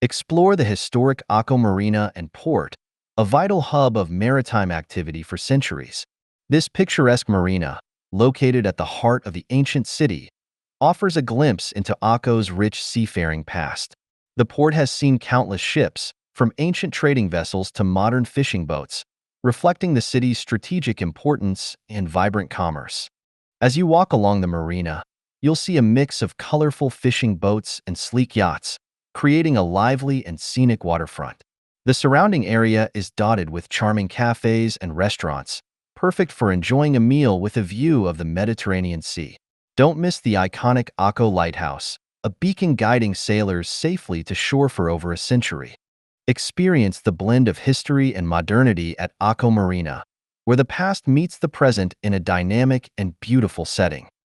Explore the historic Akko Marina and Port, a vital hub of maritime activity for centuries. This picturesque marina, located at the heart of the ancient city, offers a glimpse into Akko's rich seafaring past. The port has seen countless ships, from ancient trading vessels to modern fishing boats, reflecting the city's strategic importance and vibrant commerce. As you walk along the marina, you'll see a mix of colorful fishing boats and sleek yachts, creating a lively and scenic waterfront. The surrounding area is dotted with charming cafes and restaurants, perfect for enjoying a meal with a view of the Mediterranean Sea. Don't miss the iconic Akko Lighthouse, a beacon guiding sailors safely to shore for over a century. Experience the blend of history and modernity at Akko Marina, where the past meets the present in a dynamic and beautiful setting.